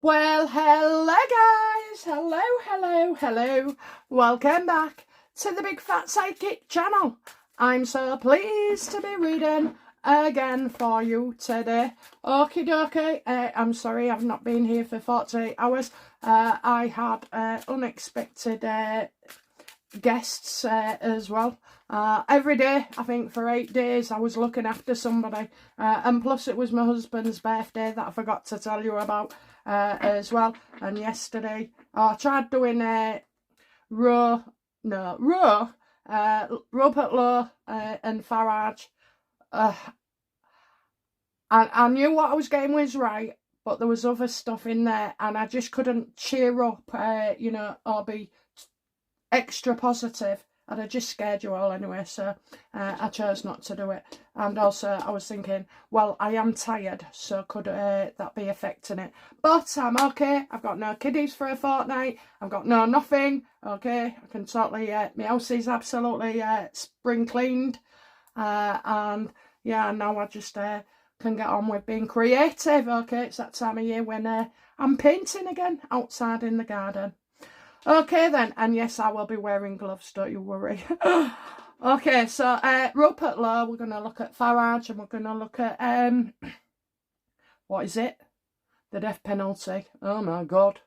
Well, hello guys, hello. Welcome back to the Big Fat Psychic channel. I'm so pleased to be reading again for you today. Okie dokie, I'm sorry I've not been here for 48 hours. I had unexpected guests as well. Every day, I think for 8 days, I was looking after somebody. And plus it was my husband's birthday that I forgot to tell you about as well. And yesterday, I tried doing Rupert Lowe and Farage. I knew what I was getting was right, but there was other stuff in there, and I just couldn't cheer up, or be extra positive. And I just scared you all anyway, so I chose not to do it. And also I was thinking, well, I am tired, so could that be affecting it? But I'm okay. I've got no kiddies for a fortnight. I've got no nothing. Okay, I can totally, my house is absolutely spring cleaned. And yeah, now I just can get on with being creative. Okay, it's that time of year when I'm painting again outside in the garden. Okay then, and yes, I will be wearing gloves, don't you worry. Okay, so Rupert Lowe, we're going to look at Farage, and we're going to look at, what is it? The death penalty. Oh my God.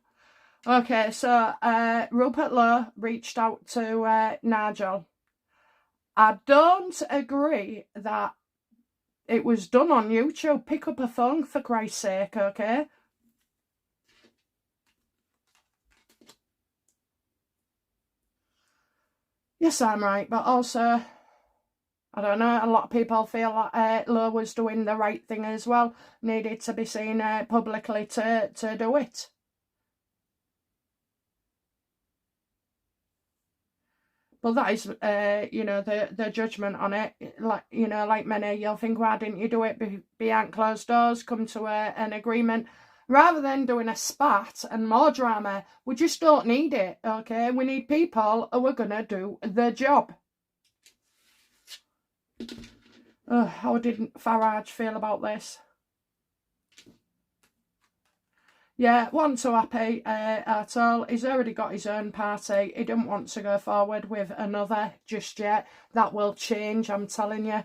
Okay, so Rupert Lowe reached out to Nigel. I don't agree that it was done on YouTube. Pick up a phone, for Christ's sake, okay? Yes, I'm right, but also, I don't know, a lot of people feel like Lowe was doing the right thing as well. Needed to be seen publicly to do it. But that is, the judgment on it. Like many, you'll think, why didn't you do it behind closed doors, come to an agreement? Rather than doing a spat and more drama, we just don't need it, okay? We need people who are going to do the job. How did Farage feel about this? Yeah, wasn't so happy at all. He's already got his own party. He didn't want to go forward with another just yet. That will change, I'm telling you,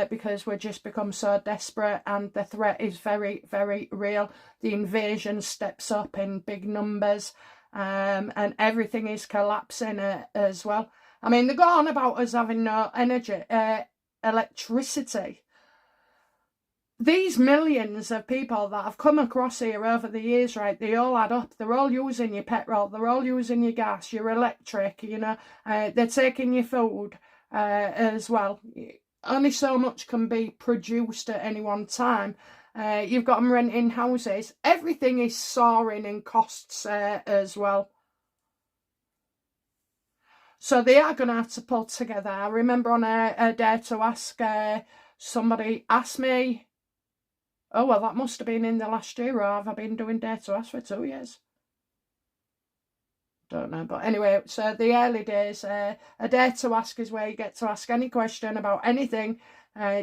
because we've just become so desperate, and the threat is very, very real. The invasion steps up in big numbers, and everything is collapsing as well. I mean, they go on about us having no energy, electricity. These millions of people that have come across here over the years, right, they all add up. They're all using your petrol, they're all using your gas, your electric, they're taking your food as well. Only so much can be produced at any one time. You've got them renting houses. Everything is soaring in costs as well. So they are going to have to pull together. I remember on a Dare to Ask, somebody asked me, oh, well, that must have been in the last year, or have I been doing Dare to Ask for 2 years? Don't know, but anyway, so the early days, a Dare to Ask is where you get to ask any question about anything,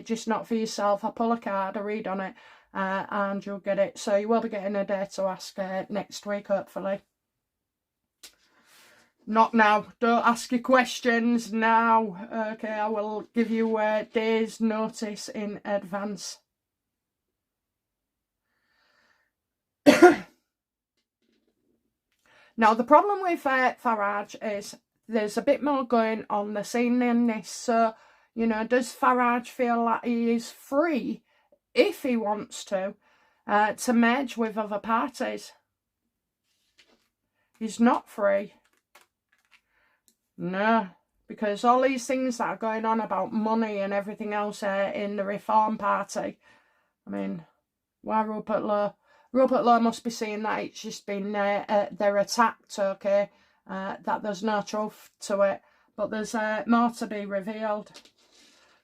just not for yourself. I pull a card, I read on it, and you'll get it. So you will be getting a Dare to Ask next week, hopefully. Not now. Don't ask your questions now. Okay, I will give you a day's notice in advance. Now, the problem with Farage is there's a bit more going on the scene in this. So, does Farage feel like he is free, if he wants to merge with other parties? He's not free. No, because all these things that are going on about money and everything else in the Reform Party, I mean, why Rupert Lowe? Rupert Lowe must be seeing that it's just been, they're attacked, okay, that there's no truth to it, but there's more to be revealed.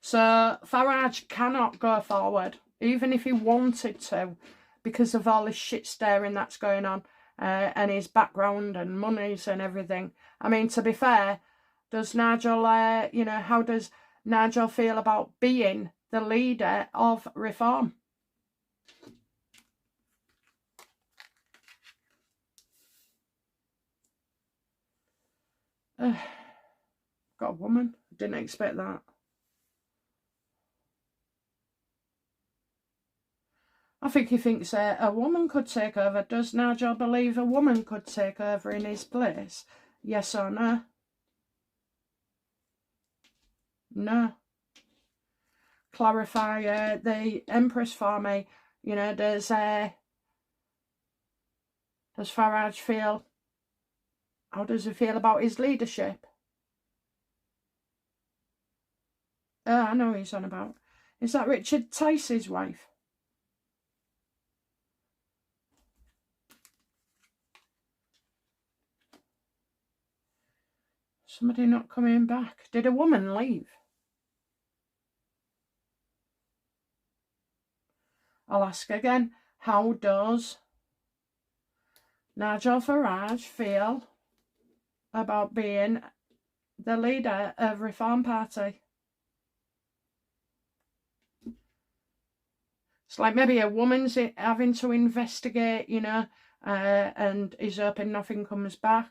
So Farage cannot go forward, even if he wanted to, because of all this shit stirring that's going on, and his background and monies and everything. I mean, to be fair, does Nigel, how does Nigel feel about being the leader of Reform? Got a woman. Didn't expect that. I think he thinks a woman could take over. Does Nigel believe a woman could take over in his place? Yes or no? No. Clarify the Empress for me. You know, does Farage feel? How does he feel about his leadership? I know who he's on about. Is that Richard Tice's wife? Somebody not coming back. Did a woman leave? I'll ask again. How does Nigel Farage feel about being the leader of Reform Party? It's like maybe a woman's having to investigate, you know, and he's hoping nothing comes back.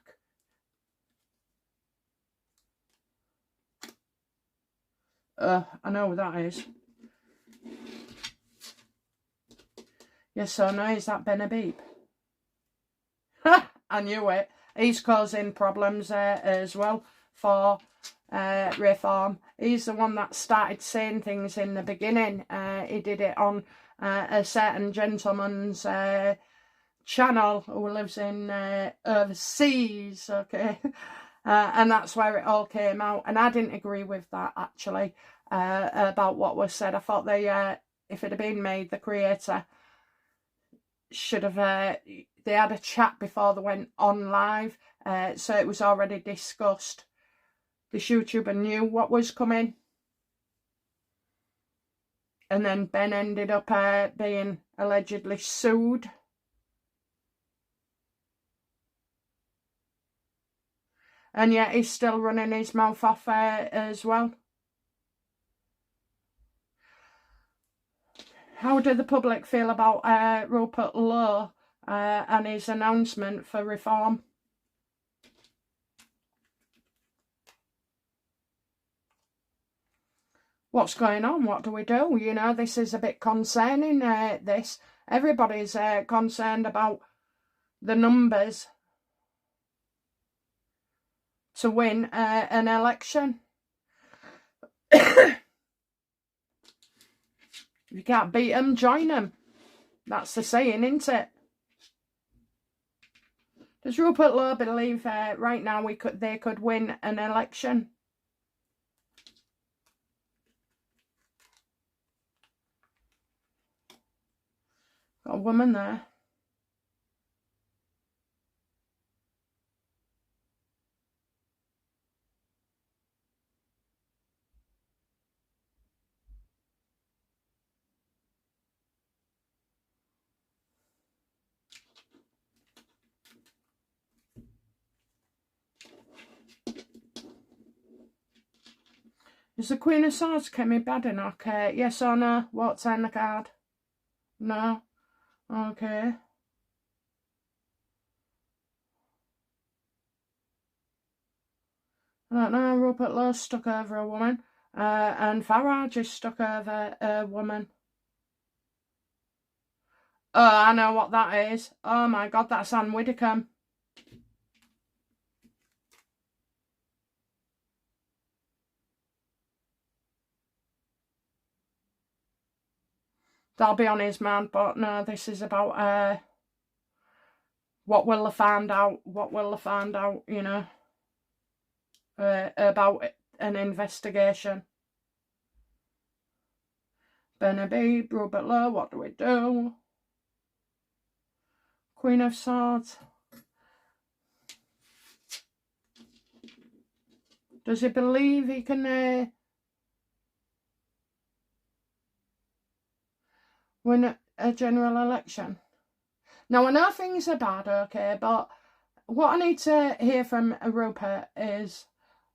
I know who that is. Yes or no, is that Benabeeb? I knew it. He's causing problems as well for Reform. He's the one that started saying things in the beginning. He did it on a certain gentleman's channel who lives in overseas, okay? And that's where it all came out. And I didn't agree with that, actually, about what was said. I thought they, if it had been made, the creator should have, they had a chat before they went on live, so it was already discussed. This YouTuber knew what was coming. And then Ben ended up being allegedly sued. And yet he's still running his mouth off as well. How do the public feel about Rupert Lowe and his announcement for Reform? What's going on? What do we do? You know, this is a bit concerning, this. Everybody's concerned about the numbers to win an election. If you can't beat them, join them. That's the saying, isn't it? Does Rupert Lowe believe right now they could win an election? Got a woman there. Is the Queen of Swords coming bad enough? Yes or no? What's on the card? No? Okay. I don't know. Rupert Lowe stuck over a woman. And Farage is stuck over a woman. Oh, I know what that is. Oh my God, that's Anne Widdecombe. That'll be on his man, but no, this is about what will they find out? What will they find out, you know, about an investigation. Benabeeb, Rupert Lowe, what do we do? Queen of Swords. Does he believe he can win a general election? Now, I know things are bad, okay, but what I need to hear from Rupert is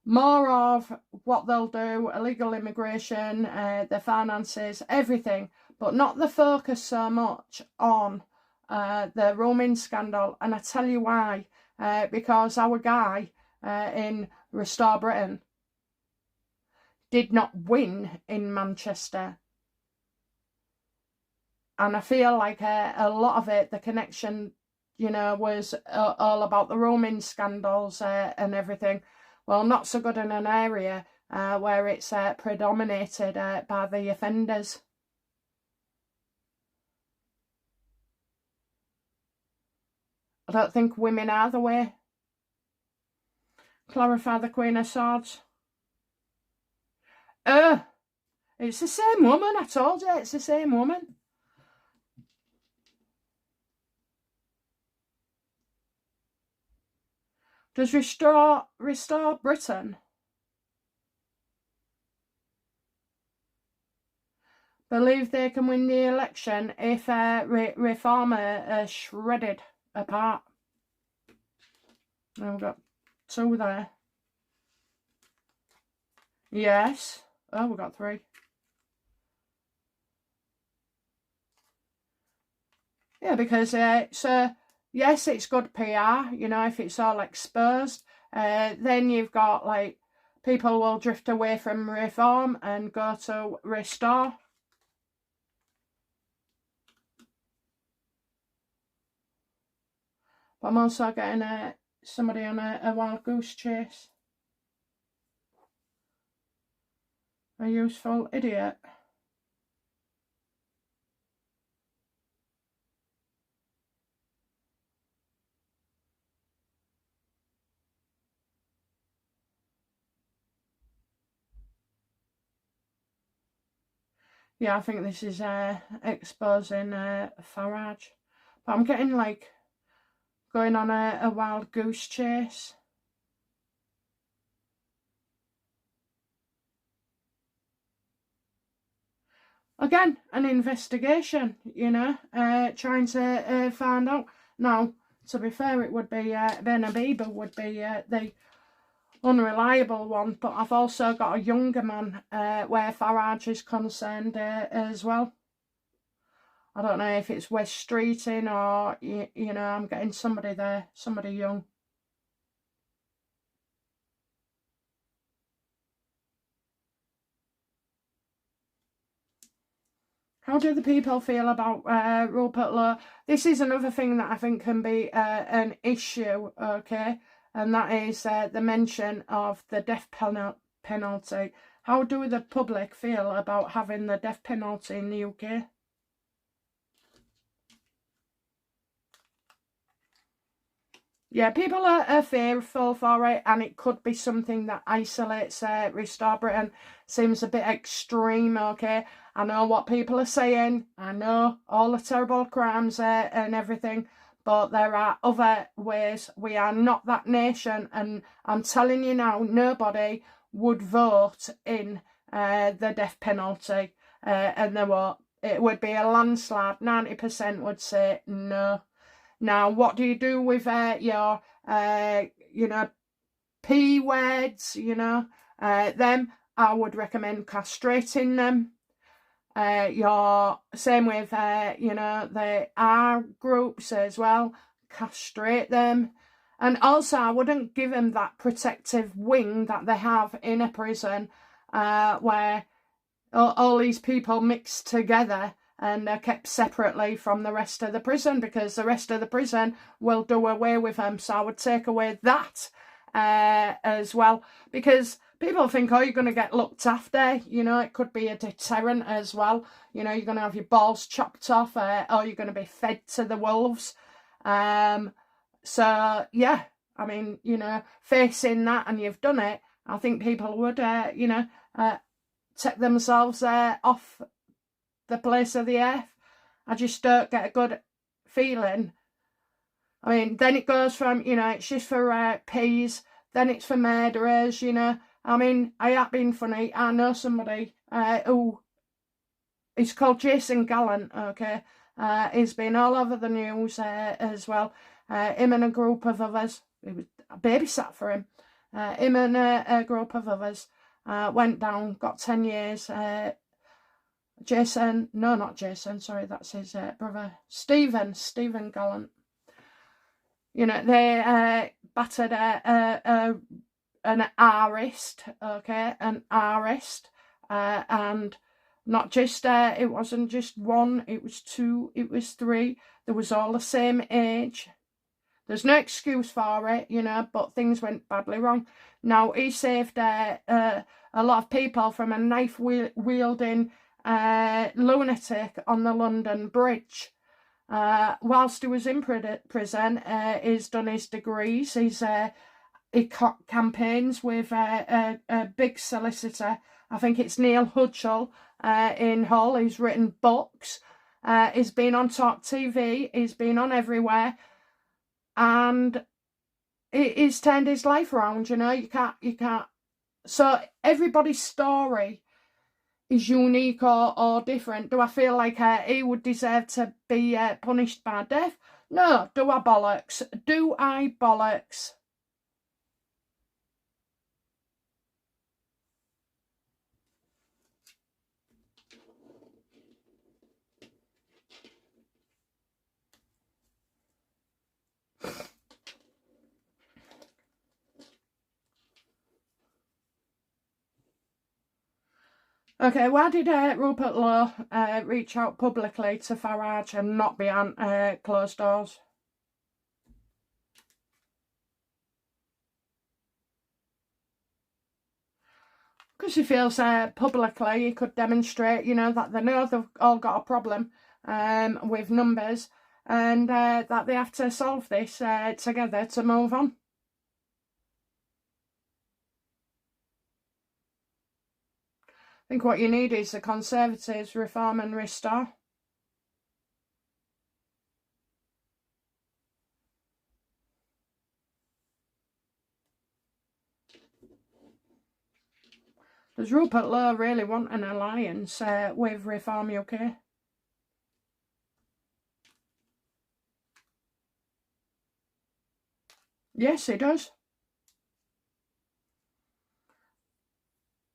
more of what they'll do, illegal immigration, their finances, everything, but not the focus so much on the roaming scandal. And I tell you why, because our guy, in Restore Britain did not win in Manchester. And I feel like a lot of it, the connection, you know, was all about the roaming scandals and everything. Well, not so good in an area where it's predominated by the offenders. I don't think women are the way. Clarify the Queen of Swords. It's the same woman, I told you, it's the same woman. Does Restore Britain believe they can win the election if Reform are shredded apart? Now we've got 2 there. Yes. Oh, we've got 3. Yeah, because yes, it's good PR, you know, if it's all exposed. Then you've got, like, people will drift away from Reform and go to Restore. But I'm also getting somebody on a wild goose chase. A useful idiot. Yeah, I think this is exposing Farage. But I'm getting, like, going on a wild goose chase. Again, an investigation, you know, trying to find out. Now, to be fair, it would be Ben Abiba would be the unreliable one, but I've also got a younger man where Farage is concerned as well. I don't know if it's West Streeting or, you know, I'm getting somebody there, somebody young. How do the people feel about Rupert Lowe? This is another thing that I think can be an issue, okay? And that is the mention of the death penalty. How do the public feel about having the death penalty in the UK? Yeah, people are fearful for it, and it could be something that isolates Restore Britain. Seems a bit extreme, okay? I know what people are saying. I know all the terrible crimes and everything, but there are other ways. We are not that nation, and I'm telling you now, nobody would vote in the death penalty, and there won't. It would be a landslide. 90% would say no. Now, what do you do with your, you know, P words, you know, them? I would recommend castrating them. Your same with, you know, the R groups as well. Castrate them. And also, I wouldn't give them that protective wing that they have in a prison where all these people mix together and are kept separately from the rest of the prison, because the rest of the prison will do away with them. So I would take away that as well, because people think, oh, you're going to get looked after. You know, it could be a deterrent as well. You know, you're going to have your balls chopped off or you're going to be fed to the wolves. So, yeah, I mean, you know, facing that and you've done it, I think people would, you know, take themselves off the place of the earth. I just don't get a good feeling. I mean, then it goes from, you know, it's just for peas, then it's for murderers, you know. I mean, I have been funny. I know somebody who is called Jason Gallant, okay. He's been all over the news as well. Him and a group of others, it was a babysat for him. Him and a group of others went down, got 10 years. Jason, no, not Jason, sorry, that's his brother, Stephen Gallant. You know, they battered an artist, okay, an artist, and not just, it wasn't just one, it was two, it was three. They was all the same age. There's no excuse for it, you know, but things went badly wrong. Now, he saved a lot of people from a knife-wielding lunatic on the London Bridge. Whilst he was in prison, he's done his degrees. He campaigns with a big solicitor. I think it's Neil Hudgell in Hull. He's written books. He's been on Talk TV. He's been on everywhere. And he's turned his life around, you know. You can't. So everybody's story is unique or different. Do I feel like he would deserve to be punished by death? No. Do I bollocks? Do I bollocks? Okay, why did Rupert Lowe reach out publicly to Farage and not behind closed doors? Because he feels publicly he could demonstrate, you know, that they know they've all got a problem with numbers, and that they have to solve this together to move on. I think what you need is the Conservatives reform and restore. Does Rupert Lowe really want an alliance with Reform UK? Yes, he does.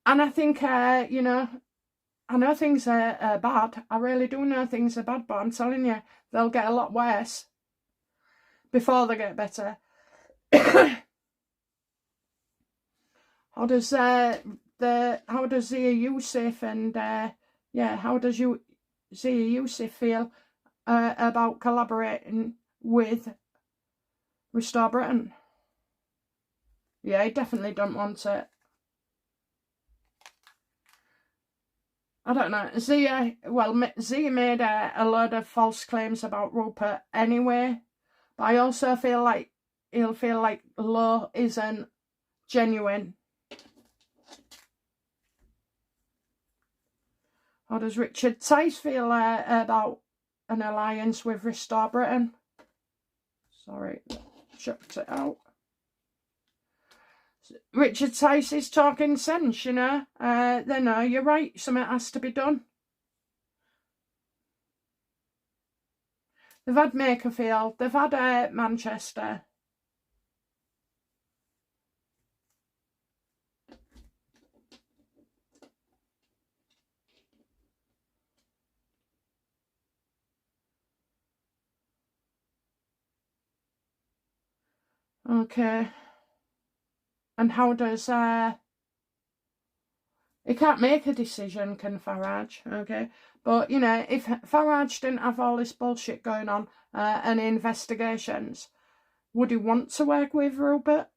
And I think, you know, I know things are bad. I really do know things are bad, but I'm telling you, they'll get a lot worse before they get better. How does Zia Youssef and how does Zia Youssef feel about collaborating with Restore Britain? Yeah, he definitely don't want it. I don't know. Zia made a load of false claims about Rupert anyway, but I also feel like he'll feel like Lowe isn't genuine. How does Richard Tice feel about an alliance with Restore Britain? Sorry, chucked it out. Richard Tice is talking sense, you know. They know you're right. Something has to be done. They've had Makerfield. They've had Manchester. Okay. And how does he can't make a decision, can Farage, okay? But, you know, if Farage didn't have all this bullshit going on and investigations, would he want to work with Rupert?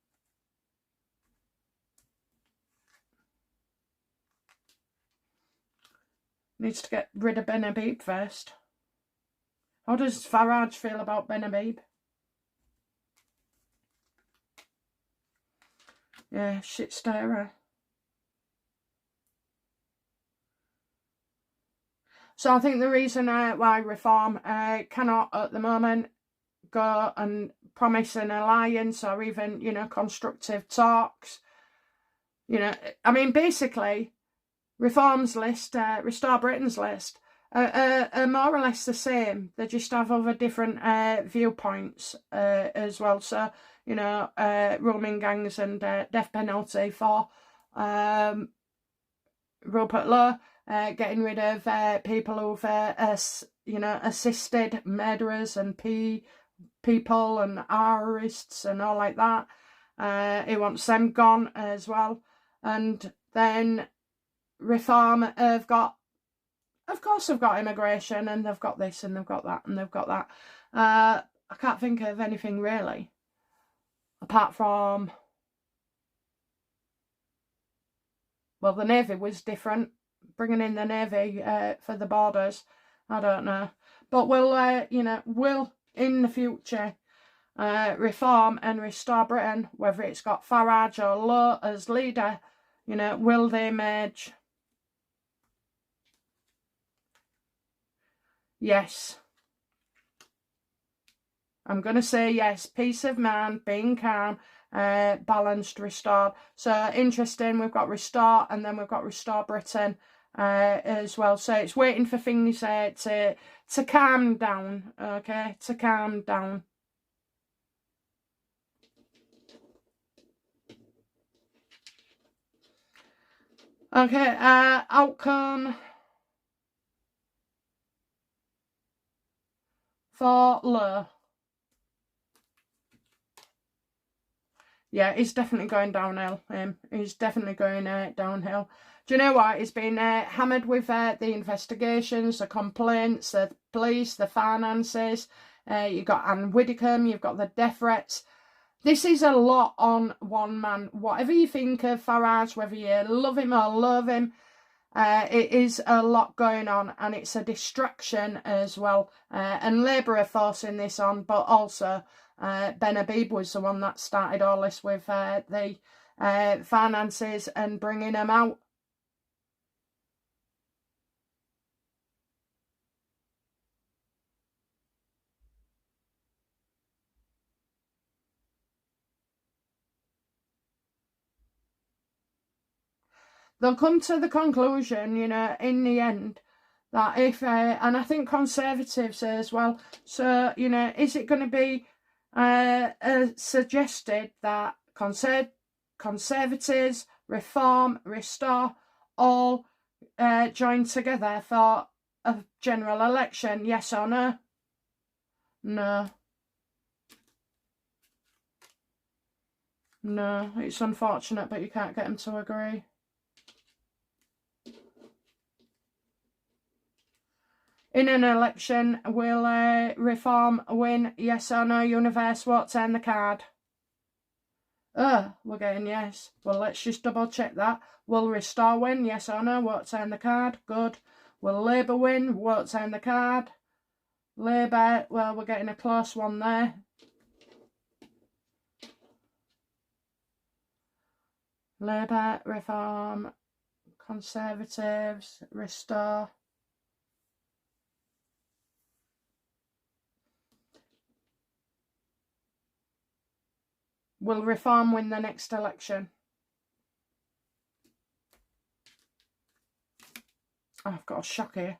Needs to get rid of Ben Habib first. How does Farage feel about Ben Habib? Yeah, shit stirrer. So I think the reason why Reform cannot at the moment go and promise an alliance or even, you know, constructive talks, you know, I mean, basically, Reform's list, Restore Britain's list, are more or less the same. They just have other different viewpoints as well. So, you know, roaming gangs and death penalty for Rupert Lowe, getting rid of people who've, you know, assisted murderers and people and artists and all like that. He wants them gone as well. And then Reform have got, of course they've got immigration, and they've got this and they've got that and they've got that. I can't think of anything really, apart from, well, the Navy was different, bringing in the Navy for the borders. I don't know, but we'll you know, will in the future reform and restore Britain, whether it's got Farage or Lowe as leader, you know, will they merge? Yes. I'm going to say yes. Peace of mind, being calm, balanced, restored. So interesting, we've got restore, and then we've got restore Britain as well. So it's waiting for things to calm down, okay, to calm down. Okay, outcome for Lowe. Yeah, he's definitely going downhill. He's definitely going downhill. Do you know what? He's been hammered with the investigations, the complaints, the police, the finances. You've got Anne Widdecombe, you've got the death threats. This is a lot on one man. Whatever you think of Farage, whether you love him or loathe him, it is a lot going on, and it's a distraction as well. And Labour are forcing this on, but also Ben Habib was the one that started all this with the finances and bringing them out. They'll come to the conclusion, you know, in the end, that if, and I think Conservatives as well, so, you know, is it going to be suggested that Conservatives, Reform, Restore, all join together for a general election, yes or no? No. No, it's unfortunate, but you can't get them to agree. In an election, will Reform win? Yes or no? Universe, won't turn the card. We're getting yes. Well, let's just double check that. Will Restore win? Yes or no? Won't turn the card. Good. Will Labour win? Won't turn the card. Labour, well, we're getting a close one there. Labour, Reform, Conservatives, Restore. Will Reform win the next election? Oh, I've got a shock here.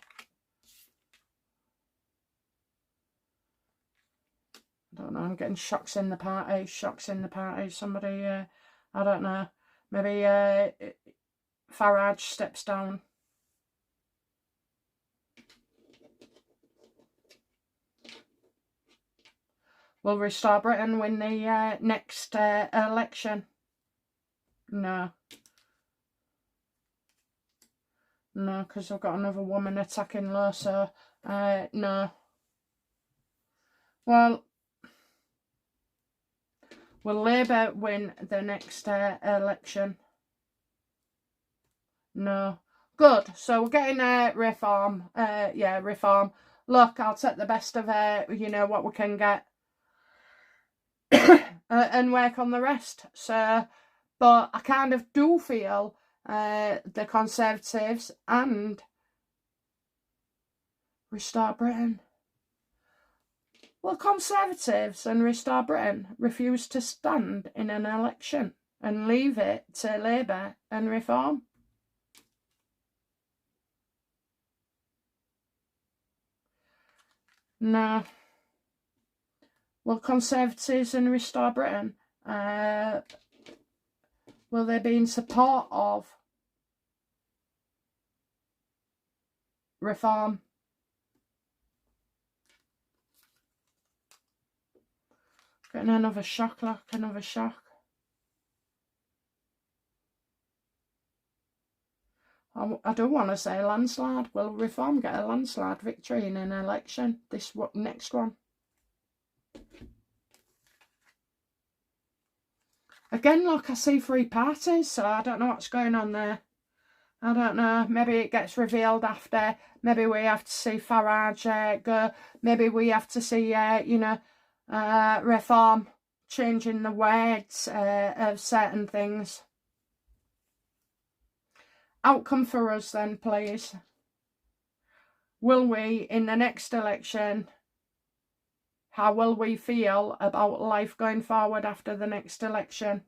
I don't know, I'm getting shocks in the party, Somebody, I don't know, maybe Farage steps down. Will Restore Britain win the next election? No. No, because I've got another woman attacking Lowe, so no. Well, will Labour win the next election? No. Good. So we're getting Reform. Yeah, Reform. Look, I'll take the best of you know, what we can get. And work on the rest. So, but I kind of do feel the Conservatives and Restore Britain. Well, Conservatives and Restore Britain refuse to stand in an election and leave it to Labour and Reform. No. Well, Conservatives and Restore Britain, will they be in support of Reform? Getting another shock, look, another shock. I don't want to say landslide. Will Reform get a landslide victory in an election? This next one. Again, look, I see 3 parties, so I don't know what's going on there. I don't know. Maybe it gets revealed after. Maybe we have to see Farage go. Maybe we have to see, you know, Reform changing the words of certain things. Outcome for us then, please. Will we, in the next election, how will we feel about life going forward after the next election?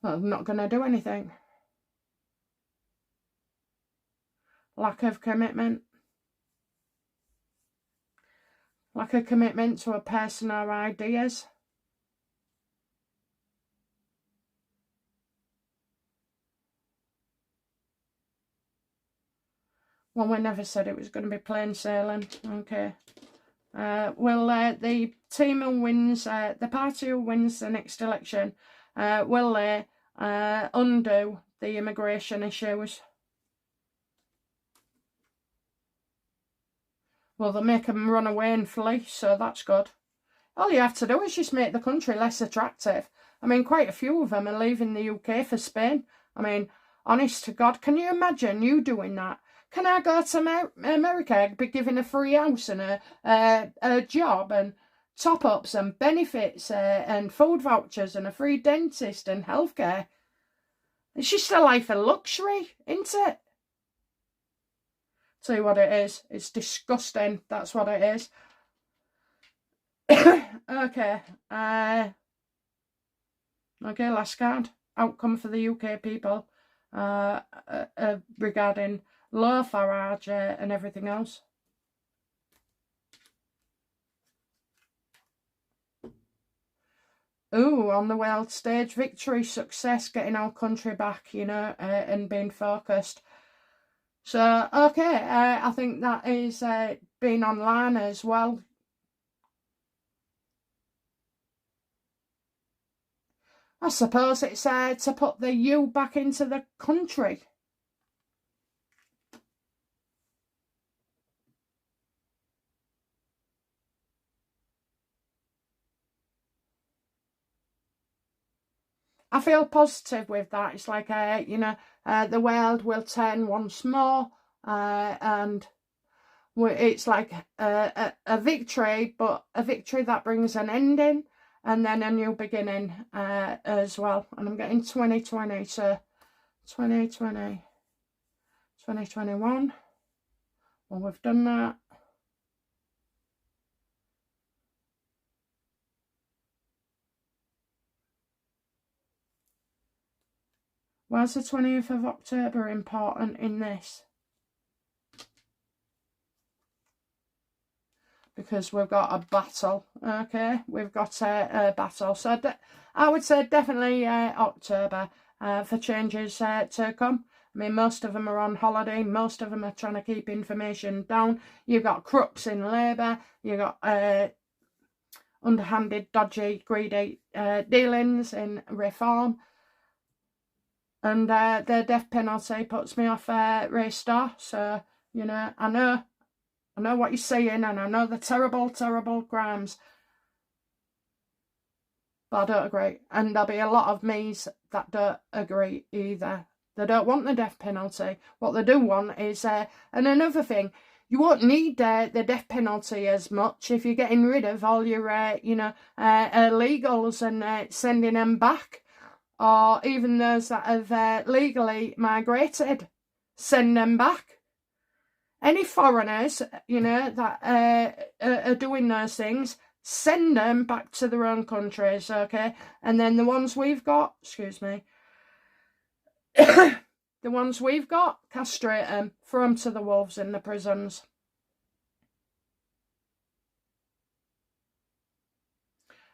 Well, I'm not going to do anything. Lack of commitment. Lack of commitment to a person or ideas. Well, we never said it was going to be plain sailing. Okay. Will the team who wins, the party who wins the next election, will they undo the immigration issues? Well, they'll make them run away and flee, so that's good. All you have to do is just make the country less attractive. I mean, quite a few of them are leaving the UK for Spain. I mean, honest to God, can you imagine you doing that? Can I go to America, be given a free house and a job and top-ups and benefits and food vouchers and a free dentist and healthcare? It's just a life of luxury, isn't it? Tell you what it is. It's disgusting. That's what it is. Okay. Okay, last card. Outcome for the UK people regarding Low, Farage and everything else. Ooh, on the world stage, victory, success, getting our country back, you know, and being focused. So, okay, I think that is being online as well. I suppose it's to put the you back into the country. I feel positive with that. It's like, you know, the world will turn once more, and it's like a victory, but a victory that brings an ending and then a new beginning as well. And I'm getting 2020, so 2020, 2021. Well, we've done that. Where's the 20th of October important in this? Because we've got a battle, okay? We've got a battle. So I would say definitely October for changes to come. I mean, most of them are on holiday. Most of them are trying to keep information down. You've got crooks in Labour. You've got underhanded, dodgy, greedy dealings in Reform. And the death penalty puts me off Restore. So, you know, I know what you're saying, and I know the terrible, terrible crimes. But I don't agree. And there'll be a lot of me's that don't agree either. They don't want the death penalty. What they do want is, and another thing, you won't need the death penalty as much if you're getting rid of all your, you know, illegals and sending them back. Or even those that have legally migrated, send them back. Any foreigners, you know, that are doing those things, send them back to their own countries, okay? And then the ones we've got, excuse me, the ones we've got, castrate them, throw them to the wolves in the prisons.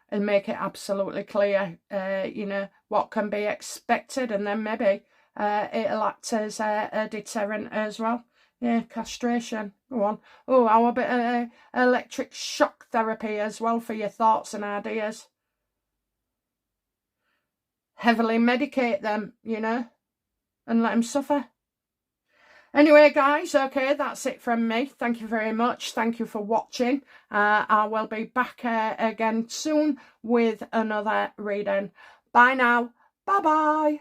And make it absolutely clear, you know, what can be expected, and then maybe it'll act as a deterrent as well. Yeah, castration. Go on. Oh, how a bit of electric shock therapy as well for your thoughts and ideas. Heavily medicate them, you know, and let them suffer. Anyway, guys, okay, that's it from me. Thank you very much. Thank you for watching. I will be back again soon with another reading. Bye now. Bye-bye.